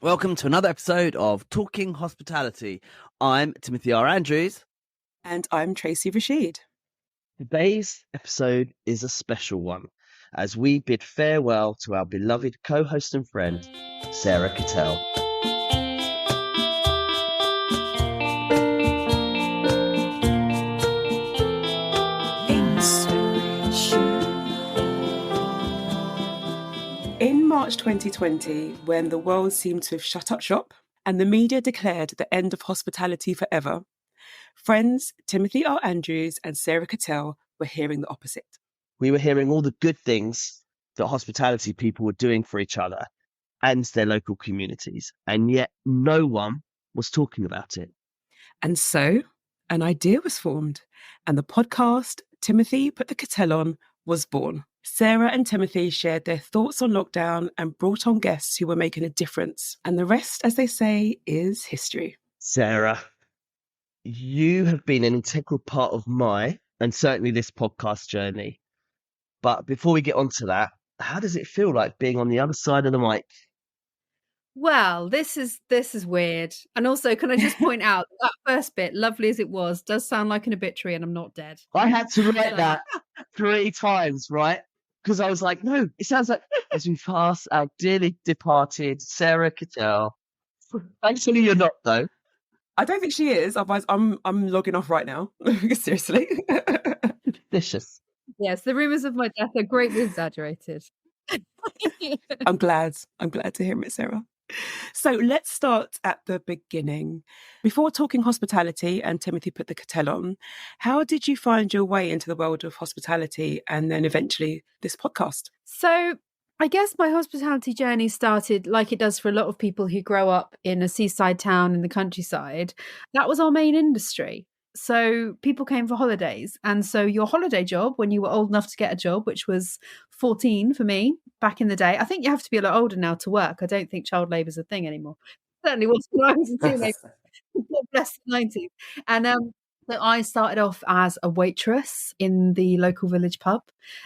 Welcome to another episode of Talking Hospitality. I'm Timothy R. Andrews. And I'm Tracey Rashid. Today's episode is a special one as we bid farewell to our beloved co-host and friend, Sarah Kettel. In March 2020, when the world seemed to have shut up shop and the media declared the end of hospitality forever, friends Timothy R. Andrews and Sarah Kettel were hearing the opposite. We were hearing all the good things that hospitality people were doing for each other and their local communities, and yet no one was talking about it. And so an idea was formed, and the podcast Timothy Put the Kettle On was born. Sarah and Timothy shared their thoughts on lockdown and brought on guests who were making a difference. And the rest, as they say, is history. Sarah, you have been an integral part of my, and certainly this podcast journey. But before we get onto that, how does it feel like being on the other side of the mic? Well, this is weird. And also, can I just point out that first bit, lovely as it was, does sound like an obituary and I'm not dead. I had to write that 3 times, right? Because I was like, no, it sounds like as we pass our dearly departed Sarah Kettel. Thankfully, you're not, though. I don't think she is. Otherwise, I'm logging off right now. Seriously. Vicious. Yes, the rumours of my death are greatly exaggerated. I'm glad to hear it, Sarah. So let's start at the beginning. Before talking hospitality and Timothy Put the Kettle On, how did you find your way into the world of hospitality and then eventually this podcast? So I guess my hospitality journey started like it does for a lot of people who grow up in a seaside town in the countryside. That was our main industry. So people came for holidays. And so your holiday job, when you were old enough to get a job, which was 14 for me back in the day, I think you have to be a lot older now to work. I don't think child labour is a thing anymore. Certainly wasn't when I was a teenager. God bless the 90s. And so I started off as a waitress in the local village pub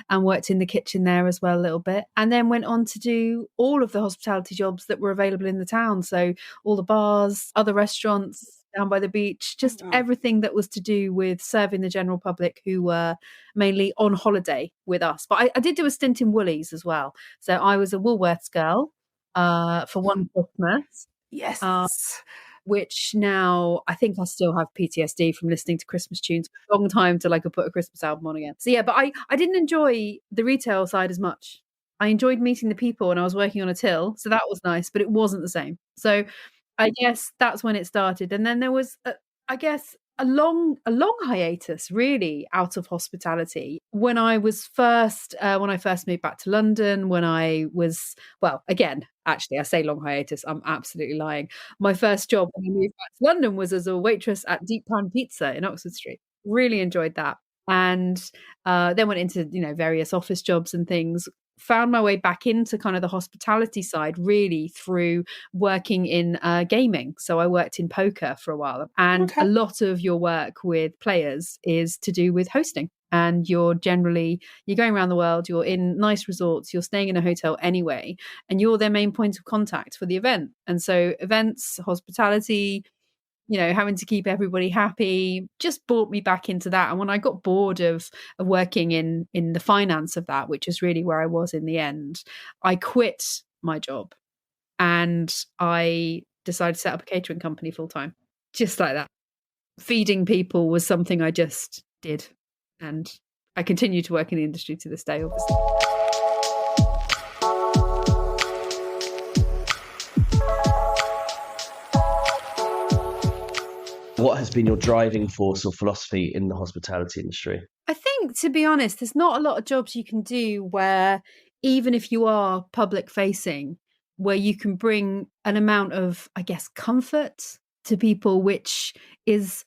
and worked in the kitchen there as well a little bit, and then went on to do all of the hospitality jobs that were available in the town. So all the bars, other restaurants down by the beach, just everything that was to do with serving the general public who were mainly on holiday with us. But I did do a stint in Woolies as well. So I was a Woolworths girl for one Christmas. Yes. Which now I think I still have PTSD from listening to Christmas tunes for a long time till I could put a Christmas album on again. So yeah, but I didn't enjoy the retail side as much. I enjoyed meeting the people and I was working on a till, so that was nice, but it wasn't the same. So I guess that's when it started. And then there was, a long hiatus really out of hospitality when I first moved back to London, when I was, well, again, actually I say long hiatus, I'm absolutely lying. My first job when I moved back to London was as a waitress at Deep Pan Pizza in Oxford Street. Really enjoyed that. And then went into, various office jobs and things. Found my way back into kind of the hospitality side really through working in gaming. So I worked in poker for a while, and a lot of your work with players is to do with hosting. And you're going around the world, you're in nice resorts, you're staying in a hotel anyway, and you're their main point of contact for the event. And so events, hospitality, having to keep everybody happy just brought me back into that. And when I got bored of working in the finance of that, which is really where I was in the end, I quit my job and I decided to set up a catering company full time, just like that. Feeding people was something I just did. And I continue to work in the industry to this day, obviously. What has been your driving force or philosophy in the hospitality industry? I think, to be honest, there's not a lot of jobs you can do where, even if you are public facing, where you can bring an amount of, I guess, comfort to people, which is,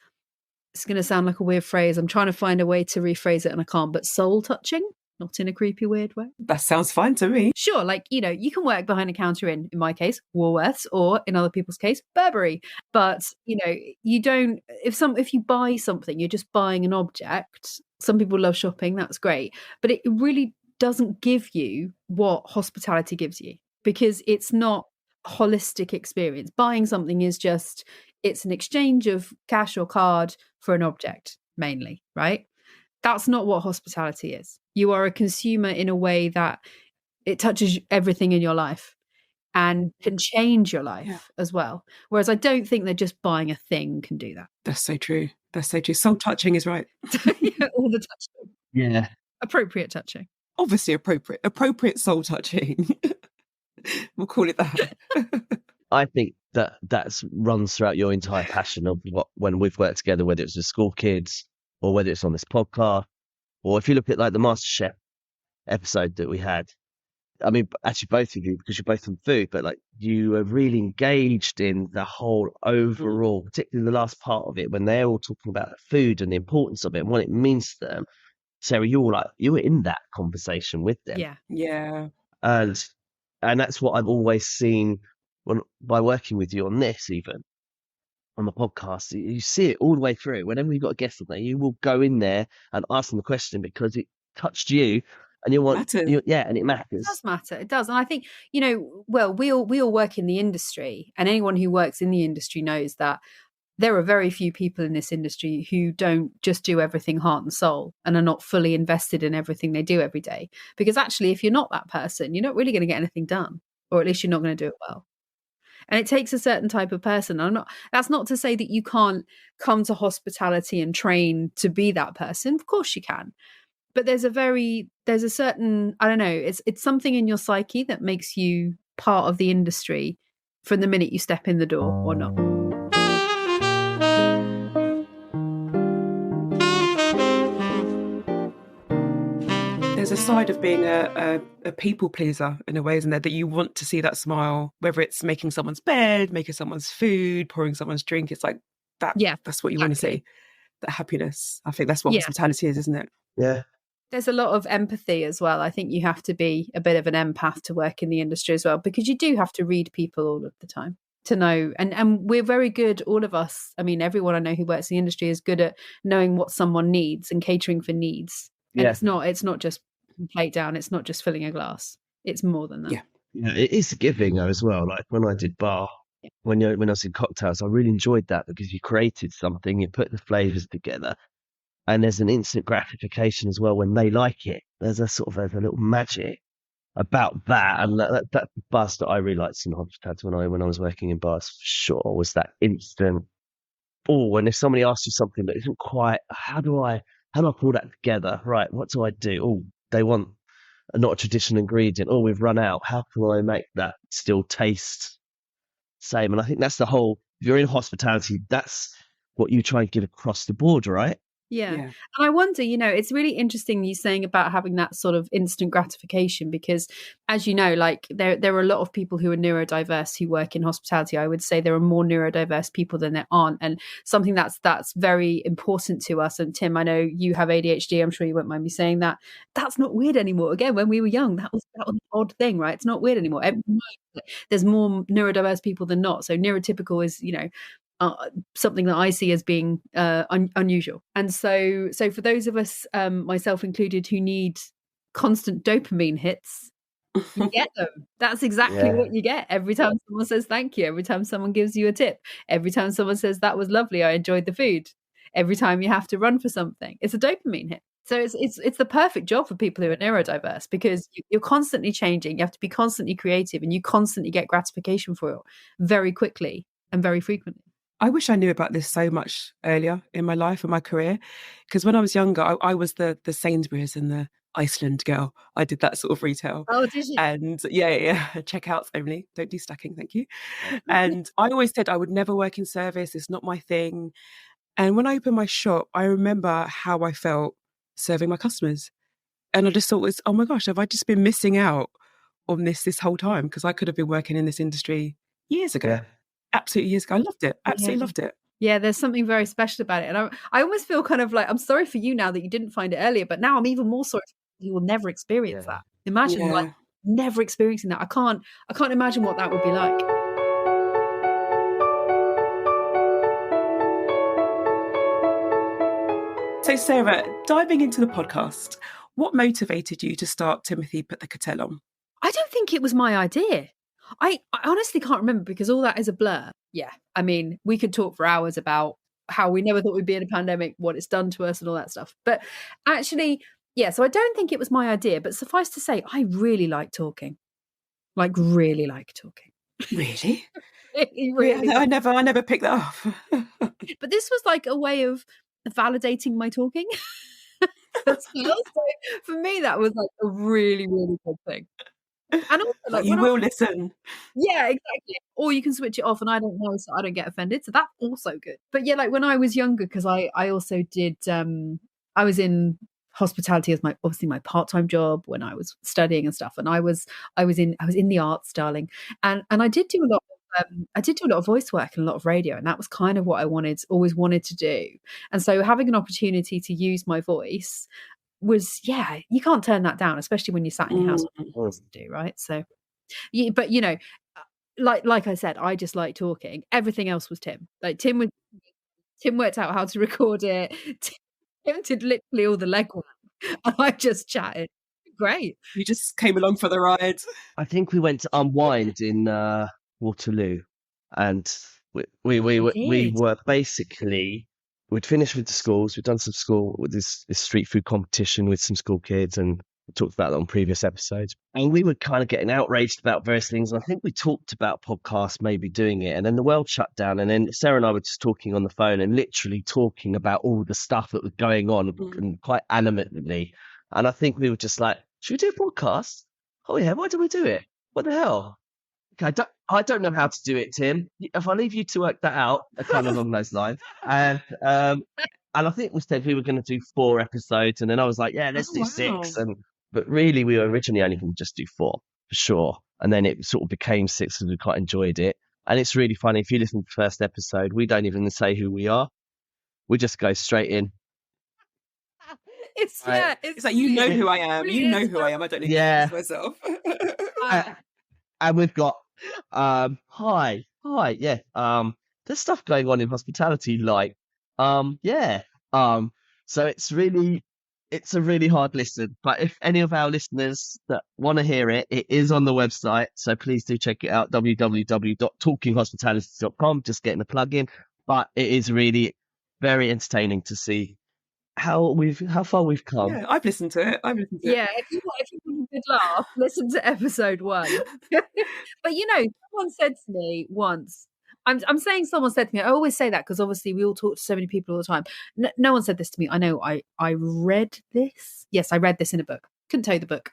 it's going to sound like a weird phrase. I'm trying to find a way to rephrase it and I can't, but soul touching. Not in a creepy, weird way. That sounds fine to me. Sure, you can work behind a counter in my case, Woolworths, or in other people's case, Burberry. But, you don't, if you buy something, you're just buying an object. Some people love shopping, that's great. But it really doesn't give you what hospitality gives you, because it's not holistic experience. Buying something is just, it's an exchange of cash or card for an object, mainly, right? That's not what hospitality is. You are a consumer in a way that it touches everything in your life and can change your life as well. Whereas I don't think that just buying a thing can do that. That's so true. That's so true. Soul touching is right. All the touching. Yeah. Appropriate touching. Obviously appropriate soul touching. We'll call it that. I think that runs throughout your entire passion of when we've worked together, whether it's with school kids or whether it's on this podcast, or if you look at like the MasterChef episode that we had. I mean, actually both of you, because you're both in food, but like you are really engaged in the whole overall, particularly the last part of it when they're all talking about the food and the importance of it and what it means to them. Sarah, you were in that conversation with them. Yeah. And that's what I've always seen by working with you on this, even on the podcast. You see it all the way through. Whenever you've got a guest on there, you will go in there and ask them the question because it touched you. And and it matters. It does matter. It does. And I think, well, we all work in the industry, and anyone who works in the industry knows that there are very few people in this industry who don't just do everything heart and soul and are not fully invested in everything they do every day. Because actually, if you're not that person, you're not really going to get anything done, or at least you're not going to do it well. And it takes a certain type of person. That's not to say that you can't come to hospitality and train to be that person. Of course you can. But there's a certain, I don't know, it's something in your psyche that makes you part of the industry from the minute you step in the door or not. There's a side of being a people pleaser in a way, isn't there? That you want to see that smile, whether it's making someone's bed, making someone's food, pouring someone's drink. It's like that. Yeah, that's what you want to see. That happiness. I think that's what hospitality is, isn't it? Yeah. There's a lot of empathy as well. I think you have to be a bit of an empath to work in the industry as well, because you do have to read people all of the time to know. And we're very good, all of us. I mean, everyone I know who works in the industry is good at knowing what someone needs and catering for needs. And it's not just plate down. It's not just filling a glass. It's more than that. Yeah, it is giving though as well. Like when I did bar, when I was in cocktails, I really enjoyed that because you created something, you put the flavors together. And there's an instant gratification as well when they like it. There's a little magic about that, and that buzz that I really liked in hospitality when I was working in bars, for sure, was that instant. Oh, and if somebody asks you something that isn't quite, how do I pull that together? Right, what do I do? Oh, they want not a traditional ingredient. Oh, we've run out. How can I make that still taste same? And I think that's the whole. If you're in hospitality, that's what you try and get across the board, right? Yeah. And I wonder, it's really interesting you saying about having that sort of instant gratification, because as you know, like there are a lot of people who are neurodiverse who work in hospitality. I would say there are more neurodiverse people than there aren't. And something that's very important to us. And Tim, I know you have ADHD. I'm sure you won't mind me saying that. That's not weird anymore. Again, when we were young, that was an odd thing, right? It's not weird anymore. There's more neurodiverse people than not. So neurotypical is, something that I see as being unusual. And so for those of us, myself included, who need constant dopamine hits, you get them. That's exactly what you get every time someone says thank you, every time someone gives you a tip, every time someone says that was lovely, I enjoyed the food, every time you have to run for something. It's a dopamine hit. So it's the perfect job for people who are neurodiverse, because you're constantly changing. You have to be constantly creative, and you constantly get gratification for it very quickly and very frequently. I wish I knew about this so much earlier in my life and my career, because when I was younger, I was the Sainsbury's and the Iceland girl. I did that sort of retail. Oh, did you? And checkouts only. Don't do stacking, thank you. And I always said I would never work in service. It's not my thing. And when I opened my shop, I remember how I felt serving my customers. And I just thought, oh my gosh, have I just been missing out on this whole time? Because I could have been working in this industry years ago. Yeah. Absolutely years ago. I loved it. Absolutely loved it. Yeah, there's something very special about it. And I almost feel kind of like, I'm sorry for you now that you didn't find it earlier, but now I'm even more sorry for you will never experience that. Imagine like never experiencing that. I can't imagine what that would be like. So Sarah, diving into the podcast, what motivated you to start Timothy Put the Kettle On? I don't think it was my idea. I honestly can't remember because all that is a blur. Yeah. I mean, we could talk for hours about how we never thought we'd be in a pandemic, what it's done to us and all that stuff. But actually, yeah, so I don't think it was my idea, but suffice to say, I really like talking. Like really like talking. Really? Really. Yeah, I never picked that up. But this was like a way of validating my talking. So for me, that was like a really, really good thing. And also, like, you will listen. yeah, exactly. Or you can switch it off, and I don't know, so I don't get offended. So that's also good. But yeah, like when I was younger, because I also did, I was in hospitality as obviously my part-time job when I was studying and stuff, and I was in the arts, darling, and I did do a lot. I did do a lot of voice work and a lot of radio, and that was kind of what I always wanted to do. And so having an opportunity to use my voice was, yeah, you can't turn that down, especially when you're sat in your house to do, right? So, but you know, like I said, I just like talking. Everything else was Tim. Like Tim worked out how to record it. Tim did literally all the legwork, and I just chatted. Great. You just came along for the ride. I think we went to Unwind in Waterloo, and we were basically, we'd finished with the schools. We'd done some school with this street food competition with some school kids, and we talked about that on previous episodes. And we were kind of getting outraged about various things. And I think we talked about podcasts maybe doing it, and then the world shut down. And then Sarah and I were just talking on the phone and literally talking about all the stuff that was going on and quite animatedly. And I think we were just like, should we do a podcast? Oh yeah, why don't we do it? What the hell? Okay, I don't know how to do it, Tim. If I leave you to work that out, kind of along those lines. And I think we said we were going to do 4 episodes, and then I was like, yeah, let's do 6. But really, we were originally only going to just do 4 for sure. And then it sort of became 6 because we quite enjoyed it. And it's really funny. If you listen to the first episode, we don't even say who we are. We just go straight in. It's like, you know who I am. You know who I am. I don't need to introduce myself. And we've got hi, yeah. There's stuff going on in hospitality, like so it's a really hard listen. But if any of our listeners that want to hear it, it is on the website, so please do check it out, www.talkinghospitality.com. Just getting the plug in. But it is really very entertaining to see how far we've come. Yeah, I've listened to it. Yeah, if you want a good laugh, listen to episode 1. But you know, someone said to me once, I'm saying someone said to me, I always say that because obviously we all talk to so many people all the time. No one said this to me. I know I read this. Yes, I read this in a book. Couldn't tell you the book.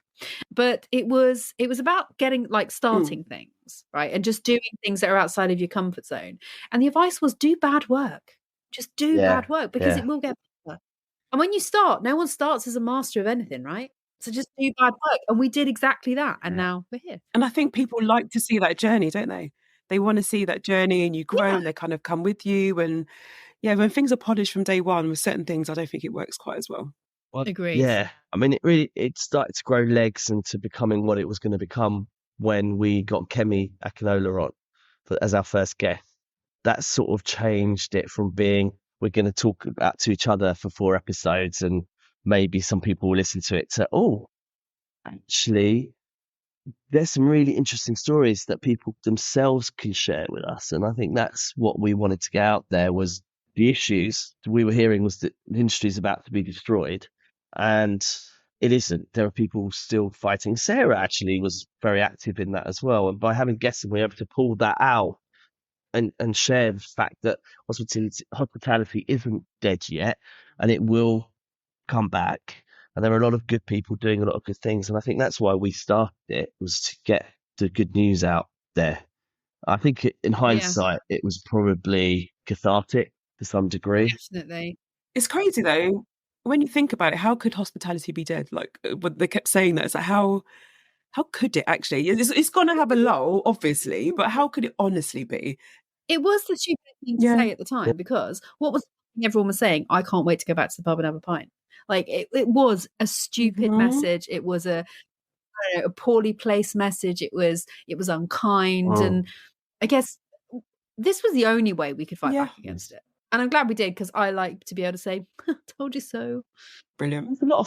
But it was about getting, like, starting things, right? And just doing things that are outside of your comfort zone. And the advice was, do bad work. Just do bad work, because it will get better. And when you start, no one starts as a master of anything, right? So just do bad work. And we did exactly that. And now we're here. And I think people like to see that journey, don't they? They want to see that journey, and you grow and they kind of come with you. And yeah, when things are polished from day one with certain things, I don't think it works quite as well. Agreed. Yeah. I mean, it started to grow legs into becoming what it was going to become when we got Kemi Akinola on as our first guest. That sort of changed it from being, we're going to talk about to each other for 4 episodes and maybe some people will listen to it, to, oh, actually, there's some really interesting stories that people themselves can share with us. And I think that's what we wanted to get out there, was the issues we were hearing was that the industry is about to be destroyed. And it isn't. There are people still fighting. Sarah actually was very active in that as well. And by having guests, we were able to pull that out and share the fact that hospitality isn't dead yet, and it will come back. And there are a lot of good people doing a lot of good things. And I think that's why we started it, was to get the good news out there. I think in hindsight, it was probably cathartic to some degree. Definitely. It's crazy though. When you think about it, how could hospitality be dead? Like, they kept saying that. It's like, how could it actually? It's going to have a lull, obviously, but how could it honestly be? It was the stupidest thing to say at the time, because everyone was saying, I can't wait to go back to the pub and have a pint. Like, it was a stupid message. It was a poorly placed message. It was unkind. And I guess this was the only way we could fight back against it. And I'm glad we did, because I like to be able to say, told you so. Brilliant. It was a lot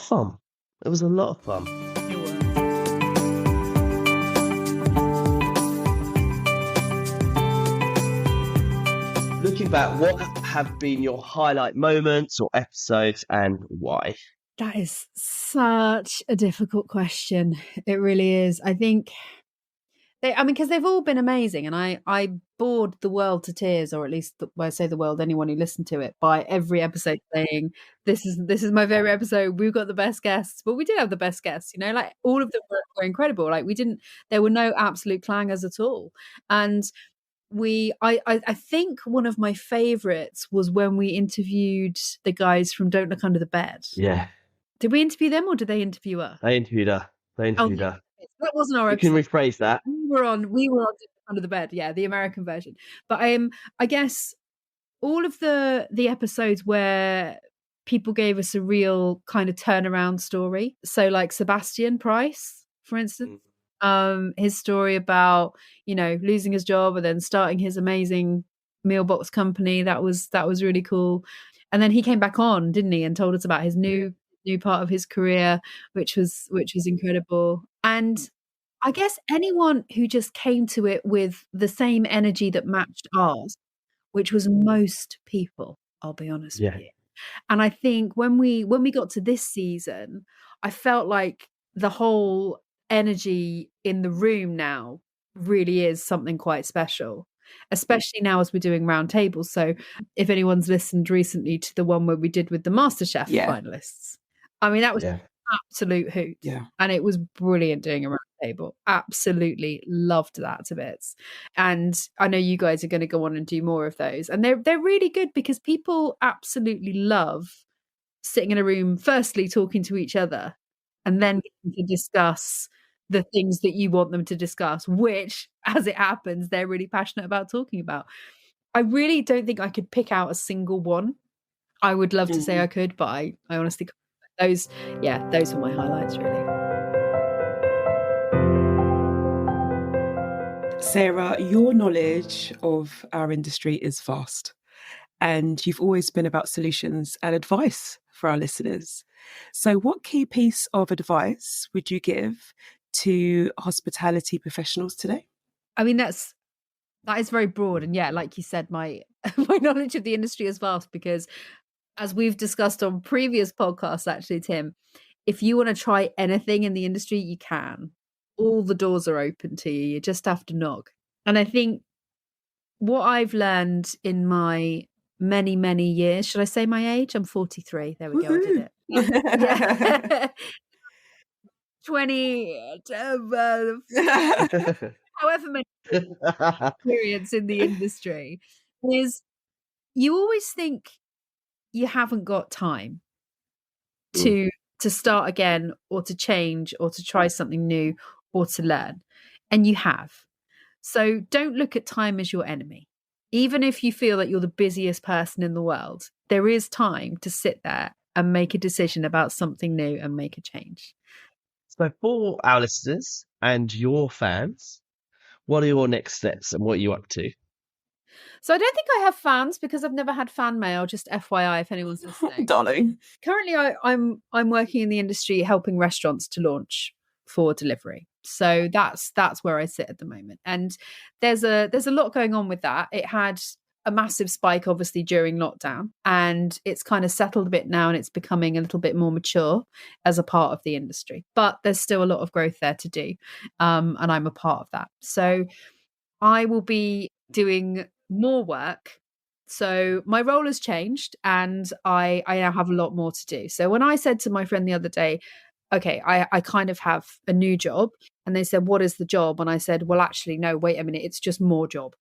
of fun. Looking back, what have been your highlight moments or episodes and why? That is such a difficult question. It really is. I think because they've all been amazing, and I bored the world to tears, or at least when I say the world, anyone who listened to it, by every episode saying this is my favorite episode. We've got the best guests, but we did have the best guests. Like all of them were incredible. Like there were no absolute clangers at all, and I think one of my favorites was when we interviewed the guys from Don't Look Under the Bed. Yeah. Did we interview them or did they interview us? They interviewed her. That wasn't our You can episode. rephrase that. We were on Under the Bed, yeah, the American version. But I guess all of the episodes where people gave us a real kind of turnaround story. So like Sebastian Price, for instance, his story about, losing his job and then starting his amazing meal box company. That was really cool. And then he came back on, didn't he, and told us about his new part of his career, which was incredible. And I guess anyone who just came to it with the same energy that matched ours, which was most people, I'll be honest with you. And I think when we got to this season, I felt like the whole energy in the room now really is something quite special, especially now as we're doing round tables. So if anyone's listened recently to the one where we did with the MasterChef finalists, I mean, that was absolute hoot. Yeah. And it was brilliant doing a round table. Absolutely loved that to bits. And I know you guys are going to go on and do more of those. And they're really good because people absolutely love sitting in a room, firstly talking to each other, and then getting to discuss the things that you want them to discuss, which, as it happens, they're really passionate about talking about. I really don't think I could pick out a single one. I would love to say I could, but I honestly can't. Those were my highlights, really. Sarah, your knowledge of our industry is vast, and you've always been about solutions and advice for our listeners. So what key piece of advice would you give to hospitality professionals today? I mean, that is very broad. And yeah, like you said, my knowledge of the industry is vast because, as we've discussed on previous podcasts, actually, Tim, if you want to try anything in the industry, you can. All the doors are open to you. You just have to knock. And I think what I've learned in my many, many years, should I say my age? I'm 43. There we go. I did it. 20, however many experience in the industry, is you always think you haven't got time to start again or to change or to try something new or to learn. And you have. So don't look at time as your enemy. Even if you feel that you're the busiest person in the world, there is time to sit there and make a decision about something new and make a change. So for our listeners and your fans, what are your next steps and what are you up to? So I don't think I have fans because I've never had fan mail, just FYI if anyone's listening. Darling. Currently I'm working in the industry helping restaurants to launch for delivery. So that's where I sit at the moment. And there's a lot going on with that. It had a massive spike obviously during lockdown, and it's kind of settled a bit now and it's becoming a little bit more mature as a part of the industry. But there's still a lot of growth there to do. And I'm a part of that. So I will be doing more work. So my role has changed and I now have a lot more to do. So when I said to my friend the other day, okay, I kind of have a new job, and they said, what is the job? And I said, well, actually, no, wait a minute, it's just more job.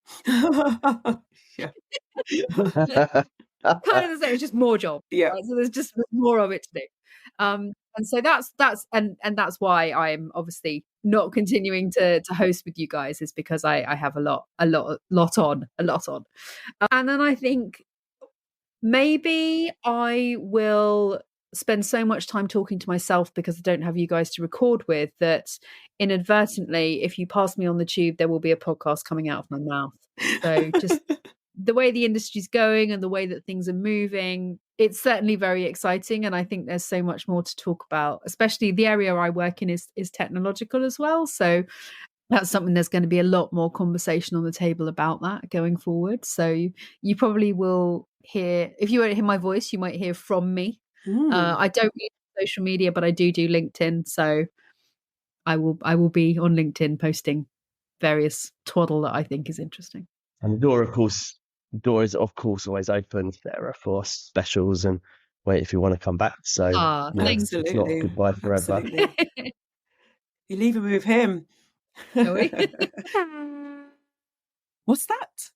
Yeah. Kind of the same, it's just more job. Yeah. Right? So there's just more of it to do. And so that's that's why I'm obviously not continuing to host with you guys, is because I have a lot on. And then I think maybe I will spend so much time talking to myself because I don't have you guys to record with, that inadvertently, if you pass me on the tube, there will be a podcast coming out of my mouth. So just the way the industry's going and the way that things are moving, it's certainly very exciting. And I think there's so much more to talk about, especially the area I work in is technological as well. So that's something there's going to be a lot more conversation on the table about that going forward. So you probably will hear, if you won't hear my voice, you might hear from me. I don't use social media, but I do LinkedIn. So I will be on LinkedIn posting various twaddle that I think is interesting. And the door is of course always open, Sarah, for specials and wait if you want to come back. So thanks. it's not goodbye forever. Absolutely. You leave me with him. Shall we? What's that?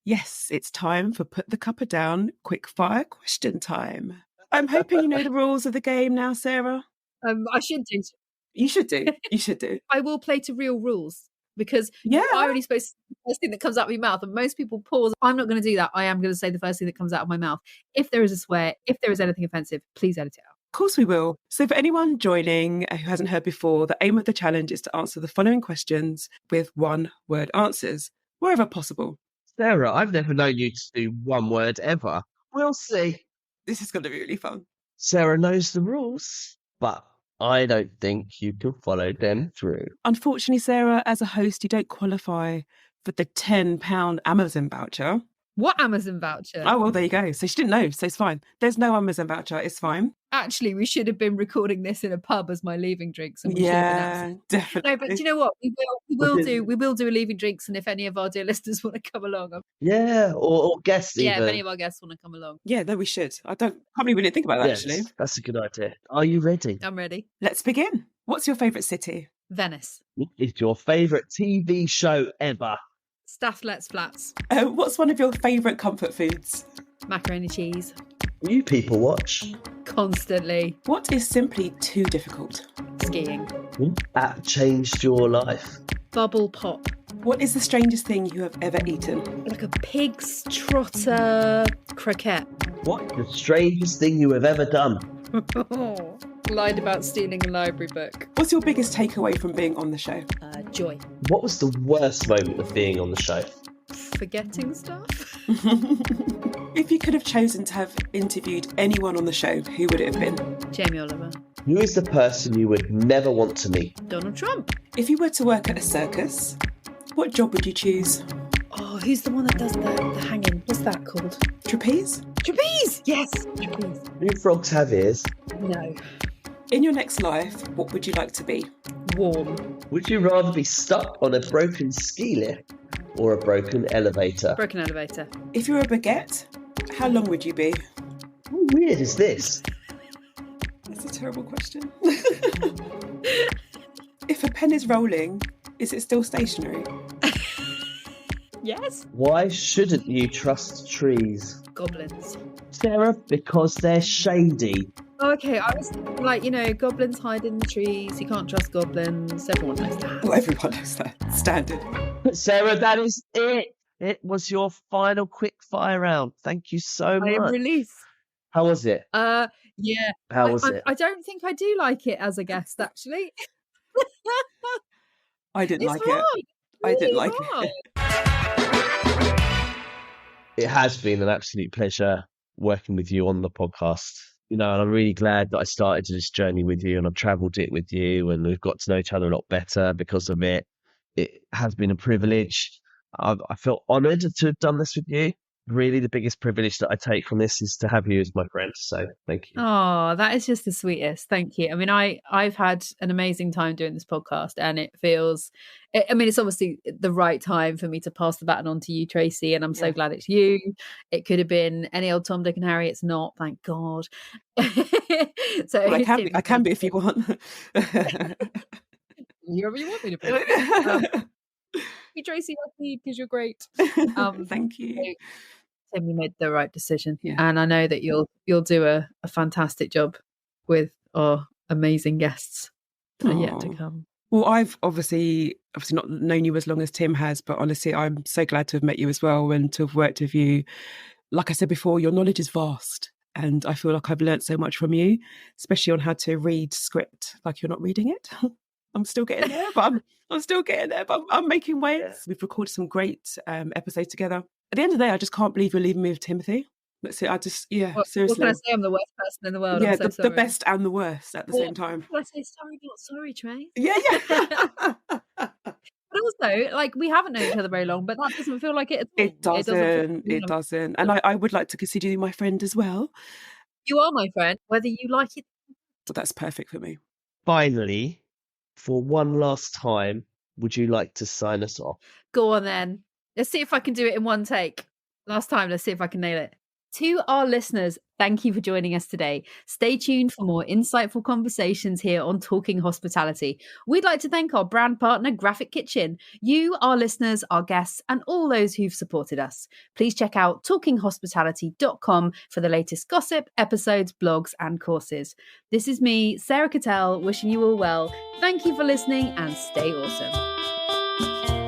Yes, it's time for Put the Cuppa Down quick fire question time. I'm hoping you know the rules of the game now, Sarah. I should do. You should do. You should do. I will play to real rules because you're already supposed to say the first thing that comes out of your mouth, and most people pause. I'm not going to do that. I am going to say the first thing that comes out of my mouth. If there is a swear, if there is anything offensive, please edit it out. Of course we will. So for anyone joining who hasn't heard before, the aim of the challenge is to answer the following questions with one-word answers, wherever possible. Sarah, I've never known you to do one word ever. We'll see. This is going to be really fun. Sarah knows the rules, but I don't think you can follow them through. Unfortunately, Sarah, as a host, you don't qualify for the £10 Amazon voucher. What Amazon voucher? Oh, well, there you go. So she didn't know, so it's fine. There's no Amazon voucher. It's fine. Actually, we should have been recording this in a pub as my leaving drinks. And we definitely. No, but do you know what? We will do a leaving drinks, and if any of our dear listeners want to come along, or guests. Yeah, even. if any of our guests want to come along. Yeah, no, we should. I can't believe we didn't think about that, actually. That's a good idea. Are you ready? I'm ready. Let's begin. What's your favourite city? Venice. What is your favourite TV show ever? Stathlet's Flats. What's one of your favourite comfort foods? Macaroni cheese. You people watch? Constantly. What is simply too difficult? Skiing. That changed your life? Bubble pop. What is the strangest thing you have ever eaten? Like a pig's trotter croquette. What is the strangest thing you have ever done? Lied about stealing a library book. What's your biggest takeaway from being on the show? Joy. What was the worst moment of being on the show? Forgetting stuff. If you could have chosen to have interviewed anyone on the show, who would it have been? Jamie Oliver. Who is the person you would never want to meet? Donald Trump. If you were to work at a circus, what job would you choose? Oh, who's the one that does the hanging? What's that called? Trapeze? Trapeze! Yes, trapeze. Do frogs have ears? No. In your next life, what would you like to be? Warm. Would you rather be stuck on a broken ski lift or a broken elevator? Broken elevator. If you were a baguette, how long would you be? How weird is this? That's a terrible question. If a pen is rolling, is it still stationary? Yes. Why shouldn't you trust trees? Goblins. Sarah, because they're shady. Okay, I was like, goblins hide in the trees. You can't trust goblins. Everyone knows that. Well, everyone knows that. Standard. Sarah, that is it. It was your final quick fire round. Thank you so much. I am released. How was it? Yeah. How was it? I don't think I do like it as a guest, actually. I didn't like hard. it. I didn't like it. It has been an absolute pleasure working with you on the podcast. And I'm really glad that I started this journey with you and I've travelled it with you and we've got to know each other a lot better because of it. It has been a privilege. I feel honoured to have done this with you. Really, the biggest privilege that I take from this is to have you as my friend. So thank you. Oh, that is just the sweetest. Thank you. I mean, I've had an amazing time doing this podcast and it's obviously the right time for me to pass the baton on to you, Tracey, and I'm so glad it's you. It could have been any old Tom, Dick and Harry. It's not, thank God. So well, I can be if you want. Whoever you want me to be. You, Tracey, because you're great. Thank you. Tim, you made the right decision, and I know that you'll do a fantastic job with our amazing guests that are yet to come. Well, I've obviously not known you as long as Tim has, but honestly, I'm so glad to have met you as well and to have worked with you. Like I said before, your knowledge is vast, and I feel like I've learnt so much from you, especially on how to read script like you're not reading it. I'm still getting there, but I'm making waves. Yeah. We've recorded some great episodes together. At the end of the day, I just can't believe you're leaving me with Timothy. That's it. Seriously. What can I say? I'm the worst person in the world. Yeah, I'm so the best and the worst at the same time. Can I say sorry, not sorry, Trey? Yeah. feels though like we haven't known each other very long, but that doesn't feel like it at all. It doesn't. feel It doesn't. And I would like to consider you my friend as well. You are my friend, whether you like it. So that's perfect for me. Finally, for one last time, would you like to sign us off? Go on then. Let's see if I can do it in one take. Last time, let's see if I can nail it. To our listeners, thank you for joining us today. Stay tuned for more insightful conversations here on Talking Hospitality. We'd like to thank our brand partner, Graphic Kitchen, you, our listeners, our guests, and all those who've supported us. Please check out talkinghospitality.com for the latest gossip, episodes, blogs, and courses. This is me, Sarah Kettel, wishing you all well. Thank you for listening and stay awesome.